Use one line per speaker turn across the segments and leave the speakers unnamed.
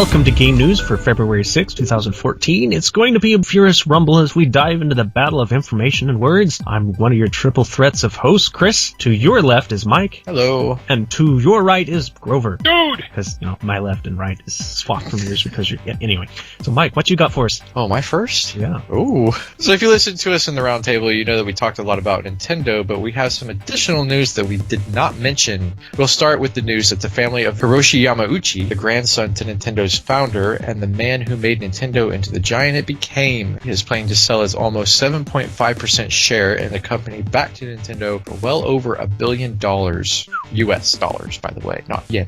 Welcome to Game News for February 6, 2014. It's going to be a furious rumble as we dive into the battle of information and words. I'm one of your triple threats of hosts, Chris. To your left is Mike.
Hello.
And to your right is Grover.
Dude!
Because, my left and right is swapped from yours because you're... Yeah, anyway. So, Mike, what you got for us?
Oh, my first?
Yeah.
Ooh. So if you listen to us in the round table, you know that we talked a lot about Nintendo, but we have some additional news that we did not mention. We'll start with the news that the family of Hiroshi Yamauchi, the grandson to Nintendo's founder and the man who made Nintendo into the giant it became, is planning to sell his almost 7.5% share in the company back to Nintendo for well over $1 billion. US dollars, by the way, not yen.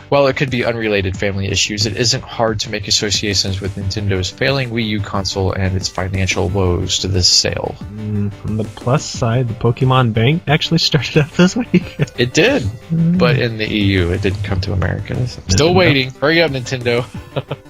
While it could be unrelated family issues, it isn't hard to make associations with Nintendo's failing Wii U console and its financial woes to this sale.
From the plus side, the Pokemon Bank actually started up this week.
It did, but in the EU, it didn't come to America. Still waiting. Hurry up, Nintendo.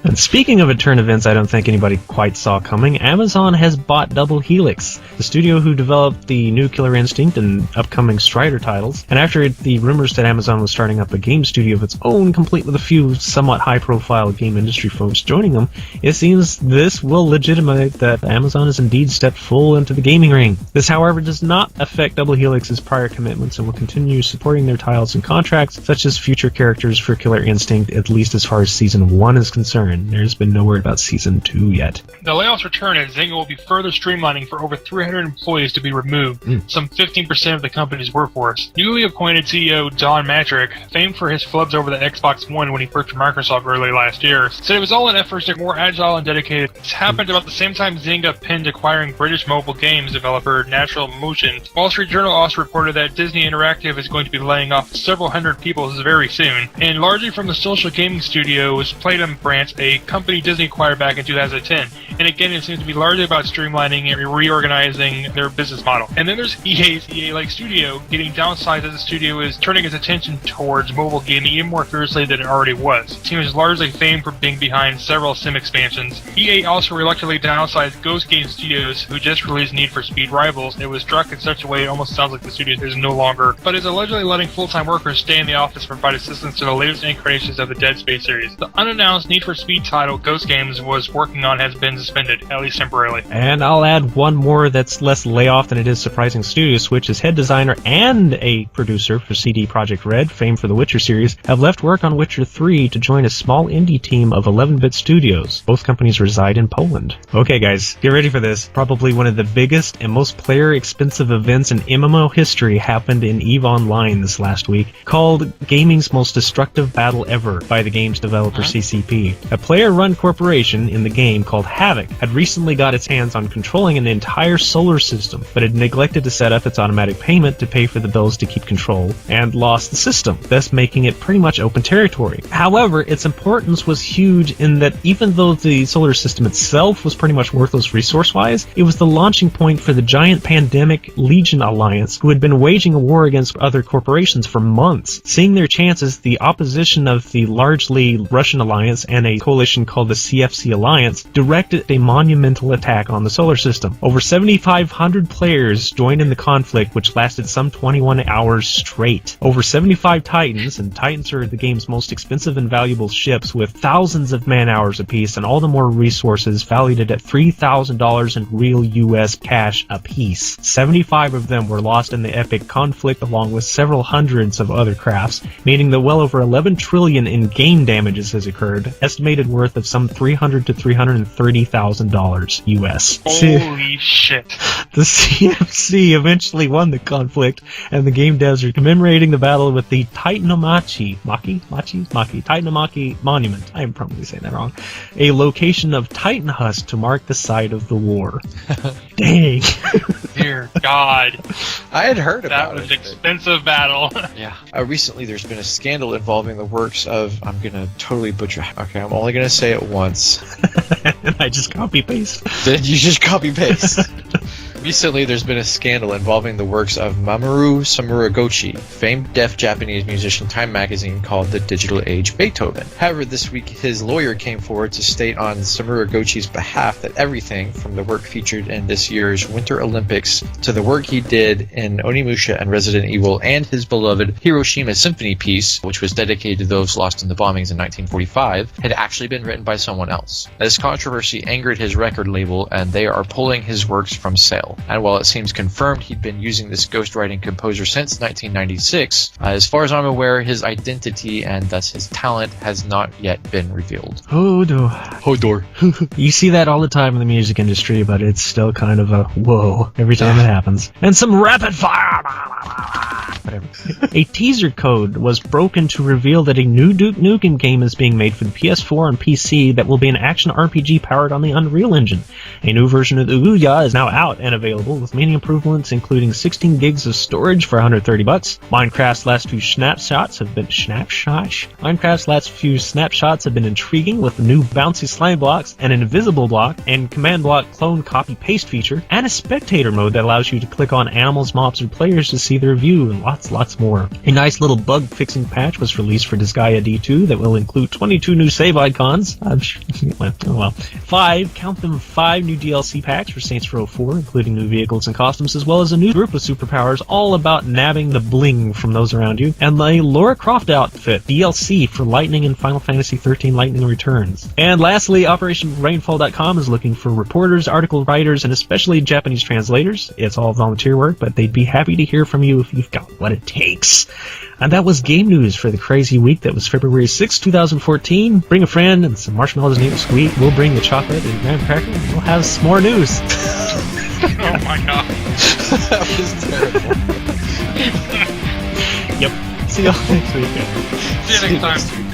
And speaking of return events I don't think anybody quite saw coming, Amazon has bought Double Helix, the studio who developed the new Killer Instinct and upcoming Strider titles. And after the rumors that Amazon was starting up a game studio of its own, complete with a few somewhat high-profile game industry folks joining them, it seems this will legitimate that Amazon has indeed stepped full into the gaming ring. This, however, does not affect Double Helix's prior commitments and will continue supporting their titles and contracts, such as future characters for Killer Instinct, at least as far as Season 1 is concerned. There's been no word about Season 2 yet.
The layoffs return as Zynga will be further streamlining for over 300 employees to be removed, some 15% of the company's workforce. Newly appointed CEO Don Matrick, famed for his flubs over the Xbox One when he worked for Microsoft early last year, said it was all in efforts to be more agile and dedicated. This happened about the same time Zynga pinned acquiring British mobile games developer Natural Motion. Wall Street Journal also reported that Disney Interactive is going to be laying off several hundred people very soon, and largely from the social gaming studios Playdom branch, a company Disney acquired back in 2010. And again, it seems to be largely about streamlining and reorganizing their business model. And then there's EA's EA-like studio getting downsized as the studio is turning its attention towards mobile gaming even more fiercely than it already was. The team is largely famed for being behind several sim expansions. EA also reluctantly downsized Ghost Game Studios, who just released Need for Speed Rivals. It was struck in such a way it almost sounds like the studio is no longer, but is allegedly letting full-time workers stay in the office to provide assistance to the latest incarnations of the Dead Space series. The unannounced Need for Speed title Ghost Games was working on has been suspended, at least temporarily.
And I'll add one more that's less layoff than it is surprising. Studio Switch, as head designer and a producer for CD Projekt Red, famed for the Witcher series, have left work on Witcher 3 to join a small indie team of 11-bit studios. Both companies reside in Poland. Okay guys, get ready for this. Probably one of the biggest and most player-expensive events in MMO history happened in EVE Online this last week, called Gaming's Most Destructive Battle Ever by the game's developer CCP. A player-run corporation in the game called Havoc had recently got its hands on controlling an entire solar system, but had neglected to set up its automatic payment to pay for the bills to keep control, and lost the system, thus making it pretty much open territory. However, its importance was huge in that even though the solar system itself was pretty much worthless resource-wise, it was the launching point for the giant pandemic Legion Alliance, who had been waging a war against other corporations for months. Seeing their chances, the opposition of the largely Russian alliance and a coalition called the CFC Alliance directed a monumental attack on the solar system. Over 7,500 players joined in the conflict, which lasted some 21 hours straight. Over 75 Titans, and Titans are the game's most expensive and valuable ships with thousands of man-hours apiece and all the more resources valued at $3,000 in real US cash apiece. 75 of them were lost in the epic conflict along with several hundreds of other crafts, meaning that well over 11 trillion in game damages has occurred, estimated worth of some $300,000 to $330,000 US.
Holy shit.
The CFC eventually won the conflict, and the game devs are commemorating the battle with the Titanomachy Monument. I am probably saying that wrong. A location of Titan husk to mark the site of the war. Dang.
Dear God.
I had heard about
that was
it.
Expensive battle.
Yeah. Recently, there's been a scandal involving the works of, I'm going to totally butcher. Okay, I'm only going to say it once.
And I just copy-paste.
Then you just copy-paste. Recently, there's been a scandal involving the works of Mamoru Samuragochi, famed deaf Japanese musician. Time magazine called the Digital Age Beethoven. However, this week his lawyer came forward to state on Samuragochi's behalf that everything from the work featured in this year's Winter Olympics to the work he did in Onimusha and Resident Evil and his beloved Hiroshima Symphony piece, which was dedicated to those lost in the bombings in 1945, had actually been written by someone else. This controversy angered his record label, and they are pulling his works from sale. And while it seems confirmed he'd been using this ghostwriting composer since 1996, as far as I'm aware, his identity and thus his talent has not yet been revealed.
Hodor. You see that all the time in the music industry, but it's still kind of a whoa every time it happens. And some rapid fire! Whatever. A teaser code was broken to reveal that a new Duke Nukem game is being made for the PS4 and PC that will be an action RPG powered on the Unreal Engine. A new version of the Ouya is now out and available with many improvements, including 16 gigs of storage for $130. Minecraft's last few snapshots have been intriguing, with new bouncy slime blocks and an invisible block and command block clone copy paste feature, and a spectator mode that allows you to click on animals, mobs, or players to see their view, and lots more. A nice little bug fixing patch was released for Disgaea D2 that will include 22 new save icons. Five new DLC packs for Saints Row 4, including new vehicles and costumes, as well as a new group of superpowers all about nabbing the bling from those around you, and the Lara Croft outfit DLC for Lightning in Final Fantasy XIII Lightning Returns. And lastly, OperationRainfall.com is looking for reporters, article writers, and especially Japanese translators. It's all volunteer work, but they'd be happy to hear from you if you've got what it takes. And that was game news for the crazy week that was February 6, 2014. Bring a friend and some marshmallows next week. We'll bring the chocolate and graham cracker, and we'll have some more news.
Oh my god.
That was terrible.
Yep. See y'all next week.
See you next time.